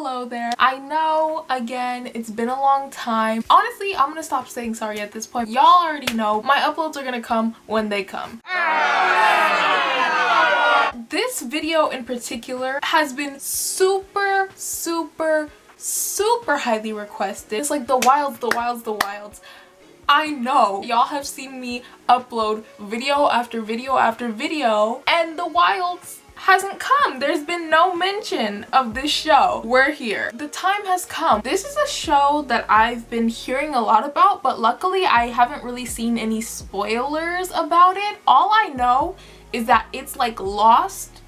Hello there. I know, again, it's been a long time. Honestly, I'm gonna stop saying sorry at this point. Y'all already know my uploads are gonna come when they come. This video in particular has been super highly requested. It's like the wilds. I know y'all have seen me upload video after video after video, and the wilds hasn't come. There's been no mention of this show. We're here. The time has come. This is a show that I've been hearing a lot about, but luckily I haven't really seen any spoilers about it. All I know is that it's like Lost,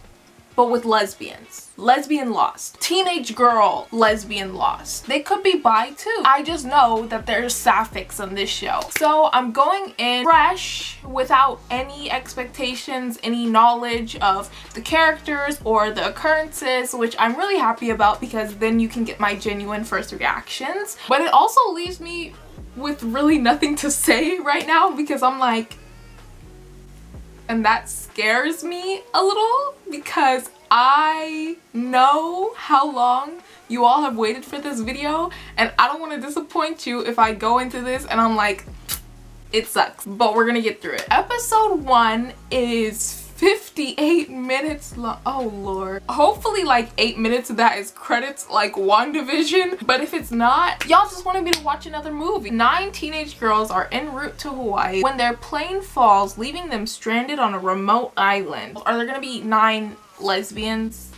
but with lesbians. Lesbian Lost. Teenage girl lesbian Lost. They could be bi too. I just know that there's sapphics on this show. So I'm going in fresh without any expectations, any knowledge of the characters or the occurrences, which I'm really happy about because then you can get my genuine first reactions. But it also leaves me with really nothing to say right now because I'm like, and that scares me a little because I know how long you all have waited for this video and I don't want to disappoint you if I go into this and I'm like, it sucks, but we're gonna get through it. Episode 1 is 58 minutes long. Oh lord. Hopefully like 8 minutes of that is credits like WandaVision, but if it's not, y'all just wanted me to watch another movie. 9 teenage girls are en route to Hawaii when their plane falls, leaving them stranded on a remote island. Are there gonna be 9 lesbians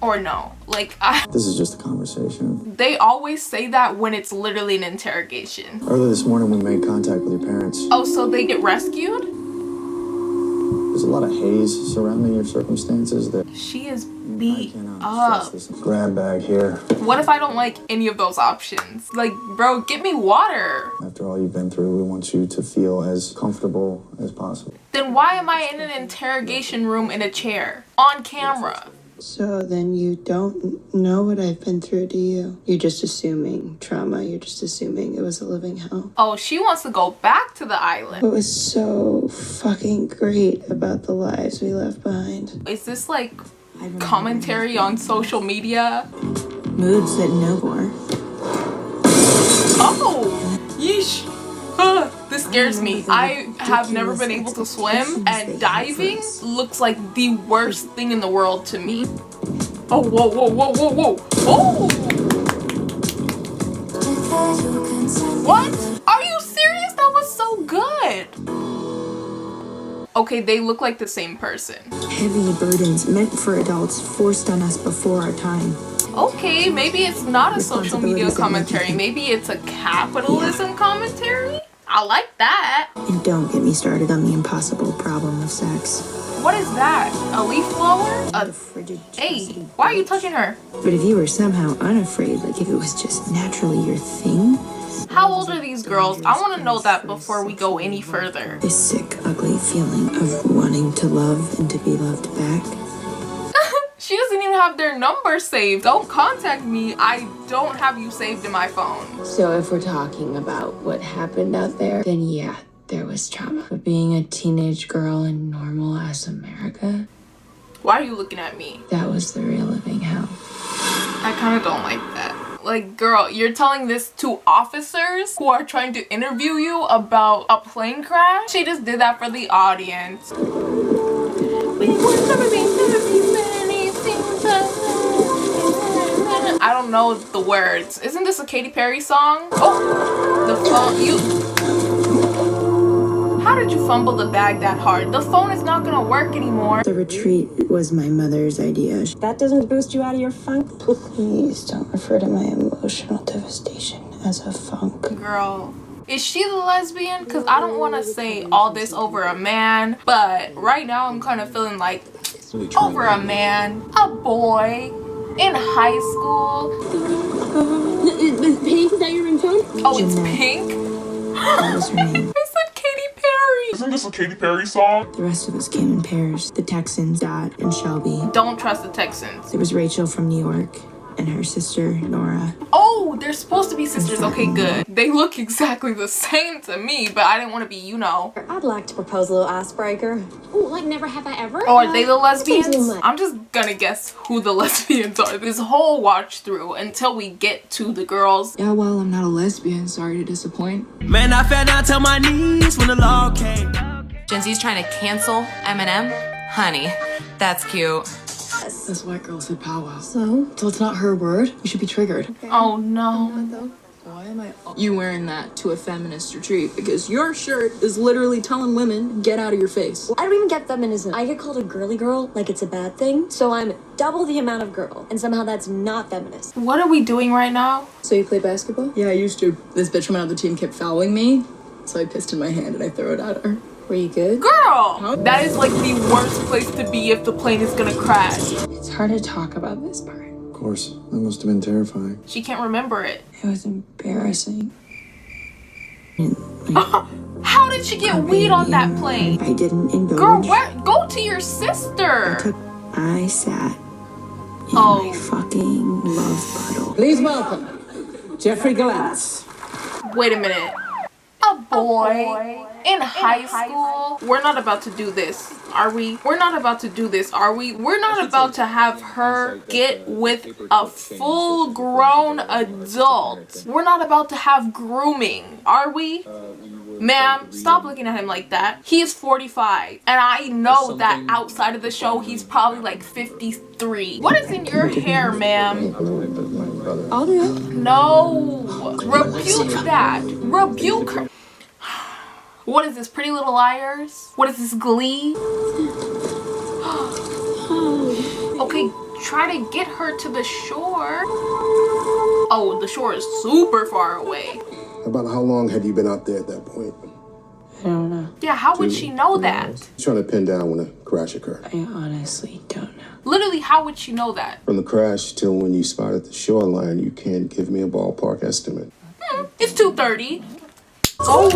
or no? Like, this is just a conversation. They always say that when it's literally an interrogation. Earlier this morning we made contact with your parents. Oh, so they get rescued? There's a lot of haze surrounding your circumstances that she is beat up. This grab bag here. What if I don't like any of those options? Like, bro, get me water. After all you've been through, we want you to feel as comfortable as possible. Then why am I in an interrogation room in a chair on camera? So then you don't know what I've been through, do you? You're just assuming trauma. You're just assuming it was a living hell. Oh, she wants to go back to the island. What was so fucking great about the lives we left behind? Is this like commentary on social media? Moods that no more. Oh, yeesh. This scares me. I have never been able to swim, and diving looks like the worst thing in the world to me. Oh, whoa. Oh! What? Are you serious? That was so good. Okay, they look like the same person. Heavy burdens meant for adults forced on us before our time. Okay, maybe it's not a social media commentary. Maybe it's a capitalism commentary? I like that. And don't get me started on the impossible problem of sex. What is that? A leaf blower? The frigid hey, why are you touching her? But if you were somehow unafraid, like if it was just naturally your thing. How old are these girls? I want to know that before we go any further. This sick, ugly feeling of wanting to love and to be loved back. She doesn't even have their number saved. Don't contact me. I don't have you saved in my phone. So if we're talking about what happened out there, then yeah, there was trauma. But being a teenage girl in normal ass America, why are you looking at me? that was the real living hell. I kind of don't like that. Like, girl, you're telling this to officers who are trying to interview you about a plane crash? She just did that for the audience. I don't know the words. Isn't this a Katy Perry song? Oh, the phone. How did you fumble the bag that hard? The phone is not gonna work anymore. The retreat was my mother's idea. That doesn't boost you out of your funk? Please don't refer to my emotional devastation as a funk. Girl, is she the lesbian? Because I don't want to say all this over a man, but right now I'm kind of feeling like over a man, a boy, in high school. Is Pink, is that your ringtone? Oh, it's Pink? That was her name. I said Katy Perry. Isn't this a Katy Perry song? The rest of us came in pairs. The Texans, Dot and Shelby. Don't trust the Texans. There was Rachel from New York. and her sister, Nora. Oh, they're supposed to be sisters. Okay, good. They look exactly the same to me, but I didn't want to be, you know. I'd like to propose a little icebreaker. Ooh, like never have I ever? Oh, are they the lesbians? seems like- I'm just gonna guess who the lesbians are this whole watch through until we get to the girls. Yeah, well, I'm not a lesbian. Sorry to disappoint. Man, I fell down to my knees when the law came. Gen Z's trying to cancel Eminem? Honey, that's cute. This white girl said powwow. So it's not her word. You should be triggered. Oh no. Why am I you wearing that to a feminist retreat? Because your shirt is literally telling women, get out of your face. I don't even get feminism. I get called a girly girl like it's a bad thing. So I'm double the amount of girl. And somehow that's not feminist. What are we doing right now? So you play basketball? Yeah, I used to. This bitch from another team kept fouling me, so I pissed in my hand and I threw it at her. Were you good? Girl! That is like the worst place to be if the plane is gonna crash. It's hard to talk about this part. Of course, that must have been terrifying. She can't remember it. It was embarrassing. How did she get weed on that plane? I didn't indulge. Girl, go to your sister. I sat in Oh. my fucking love puddle. Please welcome Jeffrey Galantz. Wait a minute. A boy in high school? We're not about to do this, are we? We're not about to do this, are we? We're not about to have her get with a full-grown adult. We're not about to have grooming, are we? Ma'am, stop looking at him like that. He is 45, and I know that outside of the show, he's probably like 53. What is in your hair, ma'am? I'll do it. No, rebuke that. Rebuke her. What is this, Pretty Little Liars? What is this, Glee? Okay, try to get her to the shore. Oh, the shore is super far away. About how long had you been out there at that point? I don't know. Yeah, how would she know that? Trying to pin down when the crash occurred. I honestly don't know. Literally, how would she know that? From the crash till when you spotted the shoreline, you can't give me a ballpark estimate. It's 2:30. Oh,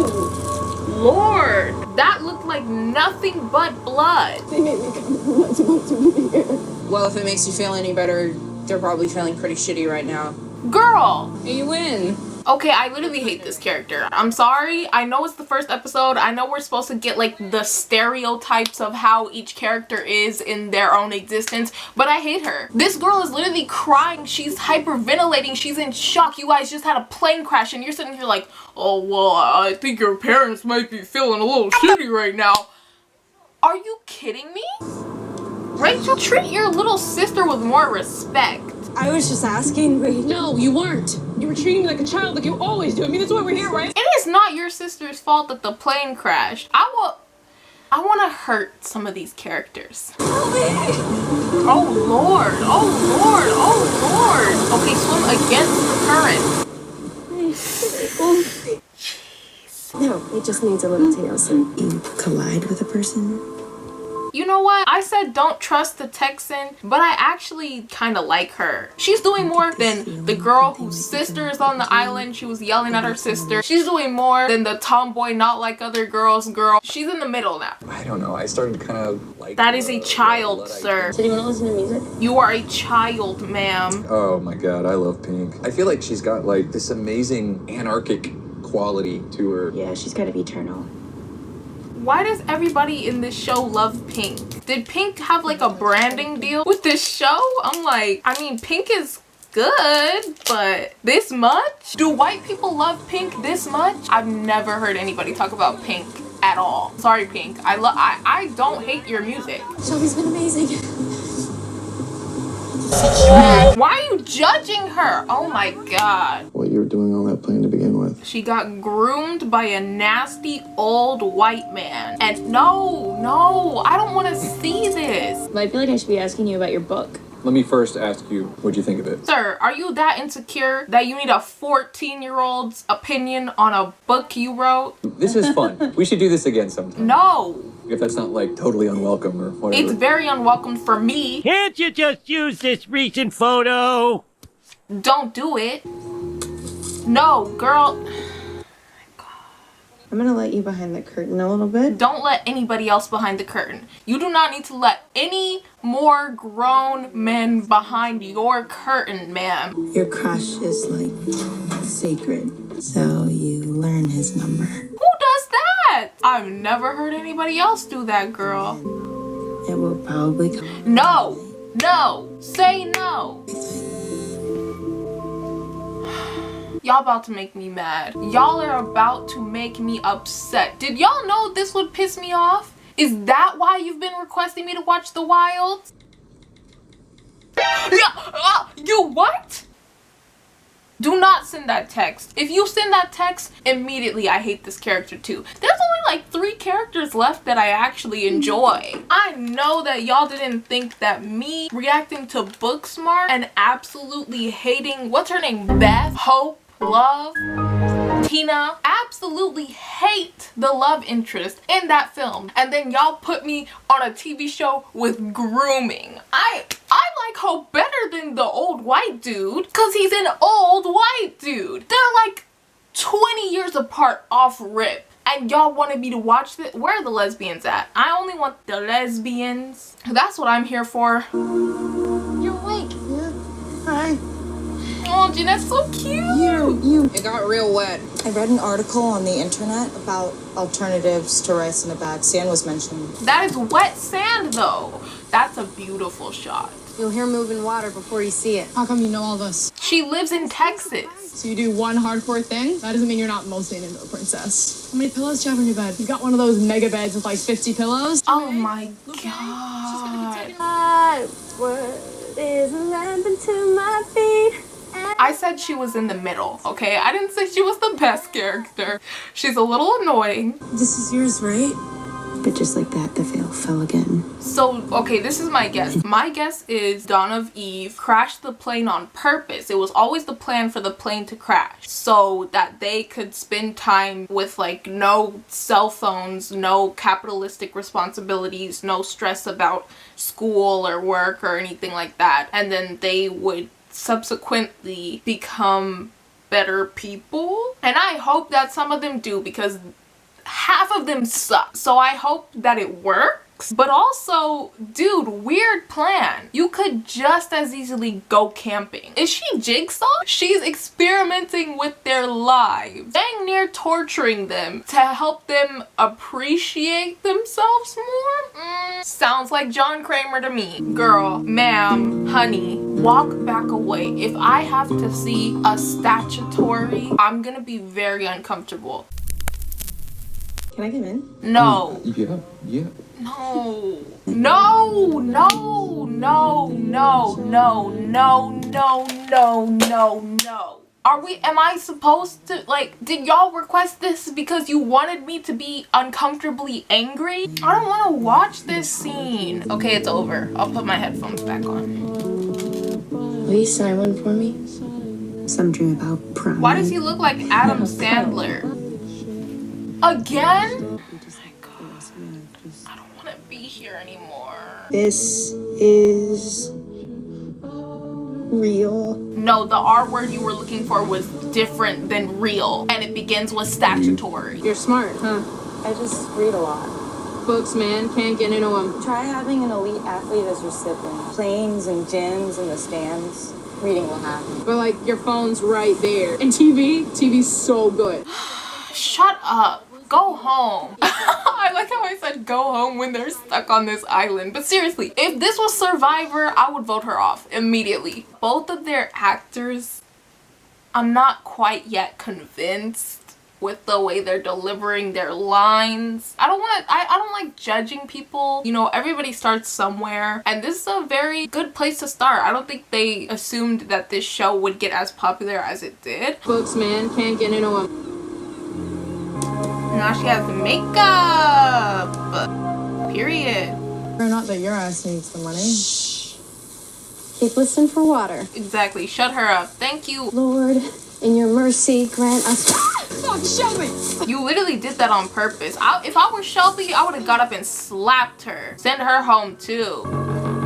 Lord. That looked like nothing but blood. They made me come. I'm not supposed to be here. Well, if it makes you feel any better, they're probably feeling pretty shitty right now. Girl. You win. Okay, I literally hate this character. I'm sorry. I know it's the first episode. I know we're supposed to get like the stereotypes of how each character is in their own existence, but I hate her. This girl is literally crying. She's hyperventilating. She's in shock. You guys just had a plane crash and you're sitting here like, oh, well, I think your parents might be feeling a little shitty right now. Are you kidding me? Rachel, treat your little sister with more respect. I was just asking, Rachel. No, you weren't. You were treating me like a child, like you always do. I mean, that's why we're here, right? It is not your sister's fault that the plane crashed. I want to hurt some of these characters. Oh Lord, oh Lord, oh Lord. Okay, swim against the current. No, it just needs a little TLC. You collide with a person. You know what? I said don't trust the Texan, but I actually kind of like her. She's doing more than the girl whose sister is on the island. She was yelling at her sister. She's doing more than the tomboy not like other girls girl. She's in the middle now. I don't know. I started to kind of like... That is a child, sir. So do you want to listen to music? You are a child, ma'am. Oh my god, I love Pink. I feel like she's got like this amazing anarchic quality to her. Yeah, she's kind of eternal. Why does everybody in this show love Pink? Did Pink have like a branding deal with this show? I'm like, I mean, Pink is good, but this much? Do white people love Pink this much? I've never heard anybody talk about Pink at all. Sorry, Pink. I don't hate your music. Shelby's been amazing. Why are you judging her? Oh my god. What you were doing on that plane to begin with. She got groomed by a nasty old white man. And no, I don't want to see this. I feel like I should be asking you about your book. Let me first ask you, what'd you think of it? Sir, are you that insecure that you need a 14-year-old's opinion on a book you wrote? This is fun. We should do this again sometime. No. If that's not like totally unwelcome or whatever. It's very unwelcome for me. Can't you just use this recent photo? Don't do it. No, girl. I'm gonna let you behind the curtain a little bit. Don't let anybody else behind the curtain. You do not need to let any more grown men behind your curtain, ma'am. Your crush is like sacred, so you learn his number. Who does that? I've never heard anybody else do that, girl. It will probably come. No, no, say no. Y'all about to make me mad. Y'all are about to make me upset. Did y'all know this would piss me off? Is that why you've been requesting me to watch The Wilds? Yeah, you what? Do not send that text. If you send that text, immediately I hate this character too. There's only like 3 characters left that I actually enjoy. I know that y'all didn't think that me reacting to Booksmart and absolutely hating, what's her name, Beth, Hope, Love, Tina, absolutely hate the love interest in that film, and then y'all put me on a TV show with grooming. I like Hope better than the old white dude, because he's an old white dude. They're like 20 years apart off rip, and y'all wanted me to watch this? Where are the lesbians at? I only want the lesbians. That's what I'm here for. You're awake. Yeah. Hi. Oh, Jeanette's so cute. It got real wet. I read an article on the internet about alternatives to rice in a bag. Sand was mentioned. That is wet sand though. That's a beautiful shot. You'll hear moving water before you see it. How come you know all this? She lives in Texas. So you do one hardcore thing? That doesn't mean you're not mostly into a princess. How many pillows do you have in your bed? You got one of those mega beds with like 50 pillows? Oh my god. What is landing to my feet? I said she was in the middle, okay? I didn't say she was the best character. She's a little annoying. This is yours, right? But just like that, the veil fell again. So, okay, this is my guess. My guess is Dawn of Eve crashed the plane on purpose. It was always the plan for the plane to crash so that they could spend time with like no cell phones, no capitalistic responsibilities, no stress about school or work or anything like that. And then they would subsequently become better people. And I hope that some of them do, because half of them suck. So I hope that it works. But also, dude, weird plan. You could just as easily go camping. Is she Jigsaw? She's experimenting with their lives, dang near torturing them to help them appreciate themselves more. Sounds like John Kramer to me. Girl, ma'am, honey, walk back away. If I have to see a statutory, I'm gonna be very uncomfortable. Can I come in? No. Yeah. No. No, no, no, no, no, no, no, no, no. Am I supposed to, like, did y'all request this because you wanted me to be uncomfortably angry? I don't want to watch this scene. Okay, it's over. I'll put my headphones back on. Will you sign one for me? Some dream about prom. Why does he look like Adam Sandler? Again? Oh my god. I don't want to be here anymore. This is real. No, the R word you were looking for was different than real, and it begins with statutory. You're smart, huh? I just read a lot. Books, man. Can't get into them. Try having an elite athlete as your sibling. Planes and gyms and the stands. Reading will happen. But like, your phone's right there. And TV's so good. Shut up. Go home. I like how I said go home when they're stuck on this island. But seriously, if this was Survivor, I would vote her off immediately. Both of their actors, I'm not quite yet convinced with the way they're delivering their lines. I don't like judging people. You know, everybody starts somewhere, and this is a very good place to start. I don't think they assumed that this show would get as popular as it did. Books, man. Can't get into them. Now she has makeup. Period. Or not that your ass needs the money. Shh. Keep listening for water. Exactly. Shut her up. Thank you. Lord, in your mercy, grant us. Fuck, Shelby! You literally did that on purpose. If I were Shelby, I would have got up and slapped her. Send her home too.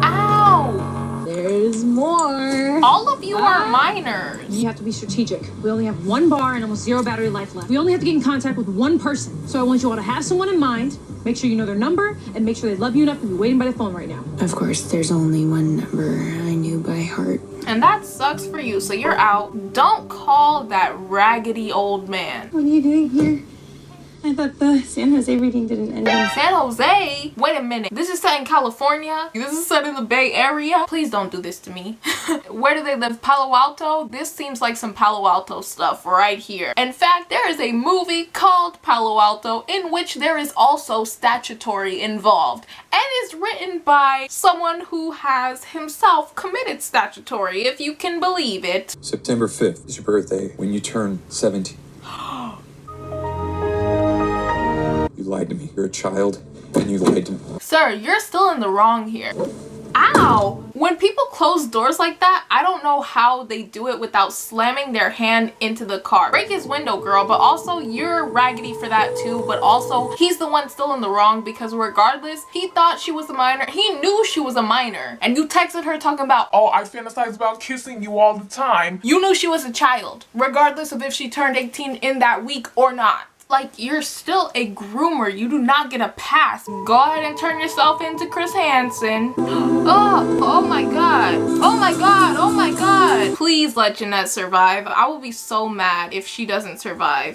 Ow! There's more. All of you are minors. You have to be strategic. We only have one bar and almost 0 battery life left. We only have to get in contact with one person. So I want you all to have someone in mind, make sure you know their number, and make sure they love you enough to be waiting by the phone right now. Of course, there's only one number I knew by heart. And that sucks for you, so you're out. Don't call that raggedy old man. What are you doing here? I thought the San Jose reading didn't end. San Jose? Wait a minute. This is set in California? This is set in the Bay Area? Please don't do this to me. Where do they live? Palo Alto? This seems like some Palo Alto stuff right here. In fact, there is a movie called Palo Alto in which there is also statutory involved and is written by someone who has himself committed statutory, if you can believe it. September 5th is your birthday when you turn 17. You lied to me. You're a child, and you lied to me. Sir, you're still in the wrong here. Ow! When people close doors like that, I don't know how they do it without slamming their hand into the car. Break his window, girl, but also you're raggedy for that too, but also he's the one still in the wrong because regardless, he thought she was a minor. He knew she was a minor, and you texted her talking about, oh, I fantasize about kissing you all the time. You knew she was a child, regardless of if she turned 18 in that week or not. Like, you're still a groomer. You do not get a pass. Go ahead and turn yourself into Chris Hansen. Oh my god. Oh my god. Oh my god. Please let Jeanette survive. I will be so mad if she doesn't survive.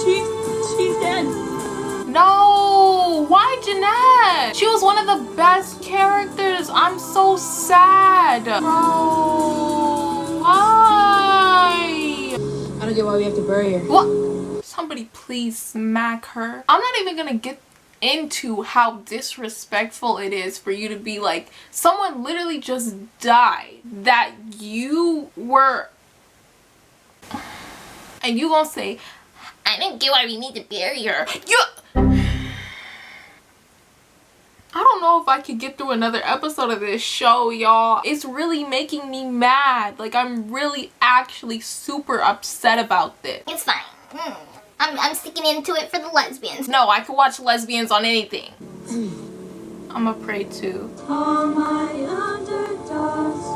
She's dead. No. Why Jeanette? She was one of the best characters. I'm so sad. Bro. Why? I don't get why we have to bury her. What? Somebody please smack her. I'm not even gonna get into how disrespectful it is for you to be like, someone literally just died that you were, and you gonna say, I didn't get why we need to bury her. I don't know if I could get through another episode of this show, y'all. It's really making me mad. Like, I'm really actually super upset about this. It's fine. I'm sticking into it for the lesbians. No, I could watch lesbians on anything. I'ma pray too. All my underdogs,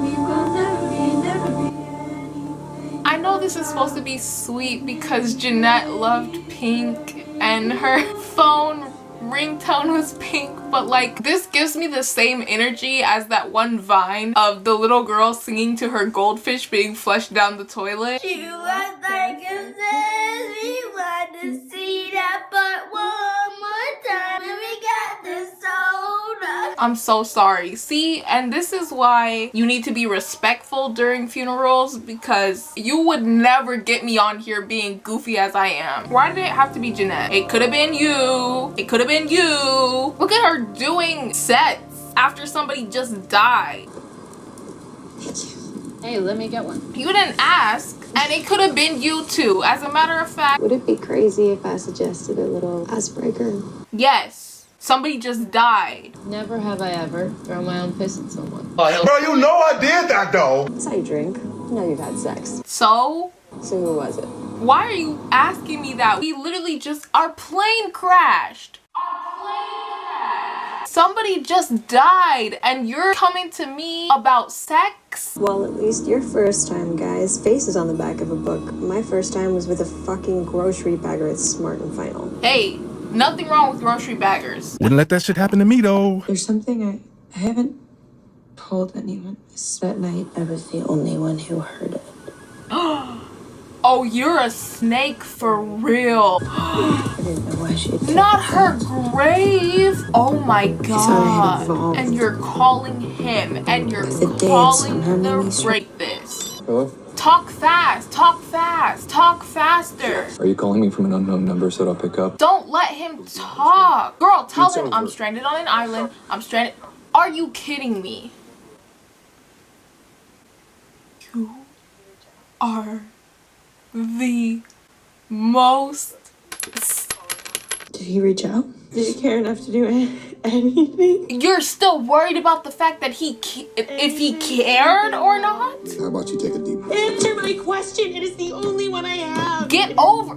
we will never be anything. I know this is supposed to be sweet because Jeanette loved pink and her phone ringtone was pink, but like, this gives me the same energy as that one Vine of the little girl singing to her goldfish being flushed down the toilet. She was like a says we want to see that but one more time and we got the soda. I'm so sorry. See, and this is why you need to be respectful during funerals, because you would never get me on here being goofy as I am. Why did it have to be Jeanette? It could have been you. It could have been you. Look at her doing sets after somebody just died. Hey, let me get one. You didn't ask, and it could have been you too. As a matter of fact, Would it be crazy if I suggested a little icebreaker? yes. Somebody just died. Never have I ever thrown my own piss at someone. Bro, you know I did that though. That's how you drink. You know you've had sex. So So who was it? why are you asking me that? We literally just, our plane crashed. Somebody just died and you're coming to me about sex? Well, at least your first time, guys. Face is on the back of a book. My first time was with a fucking grocery bagger at Smart and Final. Hey, nothing wrong with grocery baggers. Wouldn't let that shit happen to me though. There's something I haven't told anyone. That night, I was the only one who heard it. Oh, you're a snake for real. I didn't know why she had Not her grave. Oh my I had god. evolved. And you're calling him and you're The dead calling somehow the made me strong. rapist. Hello? Talk fast. Talk fast. Talk faster. Are you calling me from an unknown number so that I'll pick up? Don't let him talk. Girl, tell It's him I'm over. stranded on an island. I'm stranded. Are you kidding me? You are the most... Did he reach out? Did he care enough to do anything? You're still worried about the fact that if he cared or not? How about you take a deep breath? Answer my question. It is the only one I have. Get over...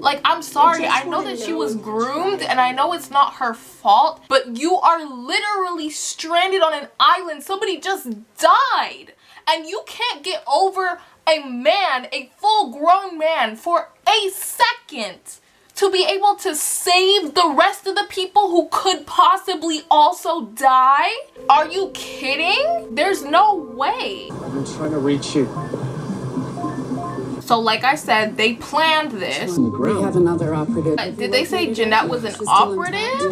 Like, I'm sorry, I know that she was groomed and I know it's not her fault, but you are literally stranded on an island. Somebody just died and you can't get over a man, a full-grown man, for a second to be able to save the rest of the people who could possibly also die? Are you kidding? There's no way. I've been trying to reach you. So like I said, they planned this. We have another operative. Did they say Jeanette was an operative?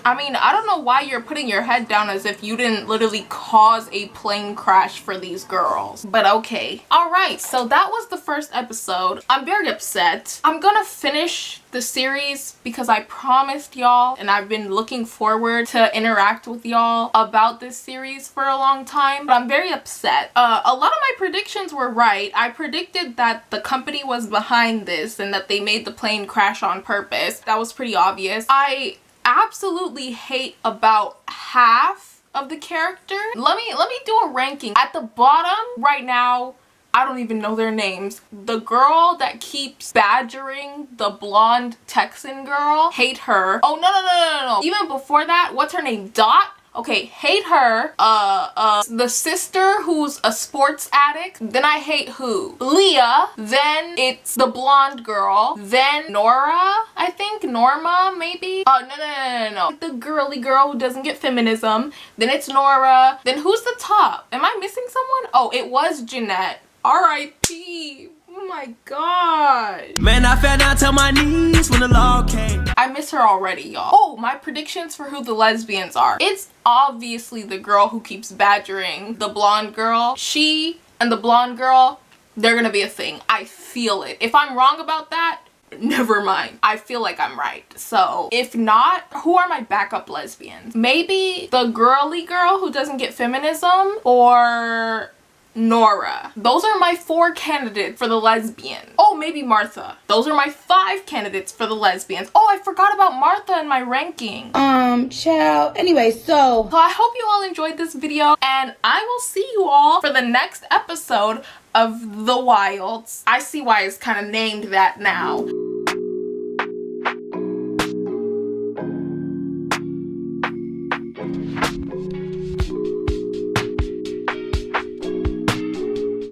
I mean, I don't know why you're putting your head down as if you didn't literally cause a plane crash for these girls. But okay. Alright, so that was the first episode. I'm very upset. I'm gonna finish the series because I promised y'all, and I've been looking forward to interact with y'all about this series for a long time, but I'm very upset. A lot of my predictions were right. I predicted that the company was behind this and that they made the plane crash on purpose. That was pretty obvious. I absolutely hate about half of the characters. Let me do a ranking. At the bottom right now, I don't even know their names. The girl that keeps badgering the blonde Texan girl, hate her. Oh, no. Even before that, what's her name? Dot? Okay, hate her. The sister who's a sports addict. Then I hate who? Leah. Then it's the blonde girl. Then Nora, I think. Norma, maybe? No. The girly girl who doesn't get feminism. Then it's Nora. Then who's the top? Am I missing someone? Oh, it was Jeanette. R.I.P. Oh my god. Man, I fell down to my knees when the law came. I miss her already, y'all. Oh, my predictions for who the lesbians are. It's obviously the girl who keeps badgering the blonde girl. She and the blonde girl, they're gonna be a thing. I feel it. If I'm wrong about that, never mind. I feel like I'm right. So if not, who are my backup lesbians? Maybe the girly girl who doesn't get feminism, or Nora. Those are my 4 candidates for the lesbian. Oh, maybe Martha. Those are my 5 candidates for the lesbians. Oh, I forgot about Martha in my ranking. Child. Anyway, so I hope you all enjoyed this video, and I will see you all for the next episode of The Wilds. I see why it's kind of named that now.